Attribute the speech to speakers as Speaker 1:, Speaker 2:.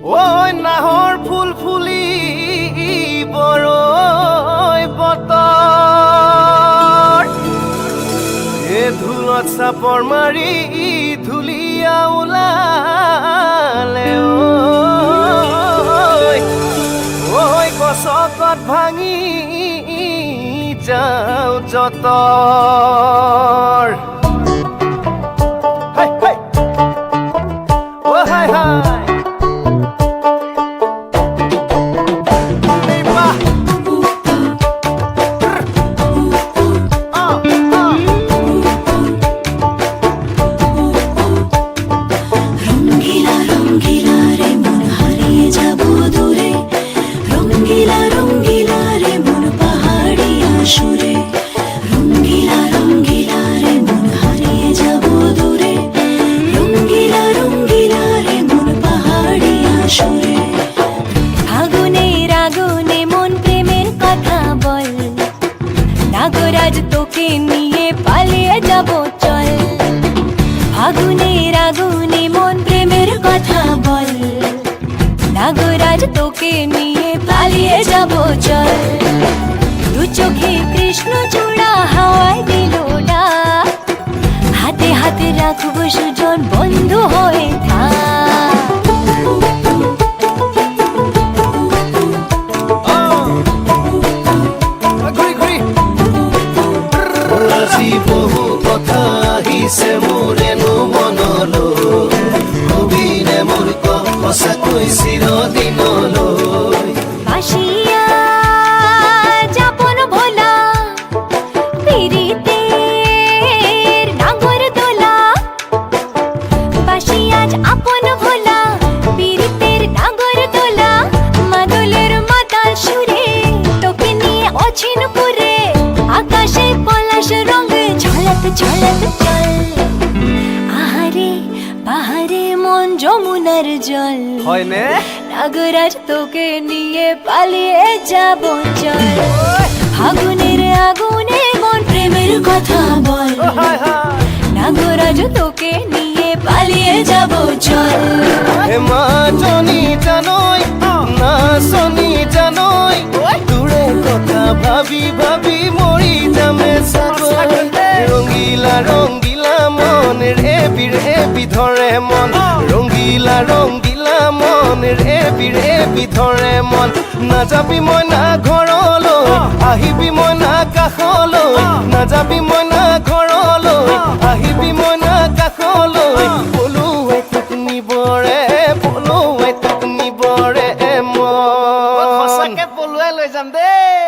Speaker 1: ওই নাহৰ ফুল ফুলি বৰৈ বতৰ এ ধুলত চাপৰ মাৰি ধুলিয়া ওলালে ঐ গছকত ভাঙি যাও যতৰ হাই হাই
Speaker 2: নাগরাজ তোকে নিয়ে পালিয়ে যাব চল ফাগুনের আগুনে মন প্রেমের কথা বল নাগরাজ তোকে নিয়ে পালিয়ে যাব চল দু চোখে কৃষ্ণ চূড়া হাওয়ায় দিল ডাক হাতে হাতে রাখবো সুজন বন্ধু হয়ে থাক
Speaker 1: বহু কথা আহিছে মোৰেনো মনলৈ কবিৰে মোৰ সঁচাকৈ চিৰদিনলৈ
Speaker 2: বাসিয়া যাপন ভোলা পিরিতের নাগর দোলা বাসিয়া আপন ভোলা পিরিতের নাগর দোলা মাদলের মাতাল সুরে তোকে নিয়ে অছিন পুরে আকাশে পলাশ রঙে ঝলক ঝলক চল আহারে বাহারে মন যমুনার জল
Speaker 1: হয়নে
Speaker 2: নাগরাজ তোকে নিয়ে পালিয়ে যাব চল ফাগুনের আগুনে মন প্রেমের কথা বল নাগরাজ তোকে নিয়ে পালিয়ে যাব চল
Speaker 1: হে মা জনি জানই না শনি জানই দূরে কথা ভাবি ভাবি মরি যামে সাগর রঙিলা রঙিলা মন ৰেবি ৰেবি ধৰে মন ৰঙিলা ৰঙিলা মন ৰেবি ৰেবি ধৰে মন নাযাবি মই না ঘৰলৈ আহিবি মই না কাষলৈ নাযাবি মই না ঘৰলৈ আহিবি মই না কাষলৈ পলুৱাই তোক নিবৰে পলুৱাই তোক নিবৰে মন সঁচাকে পলুৱাই লৈ যাম দেই।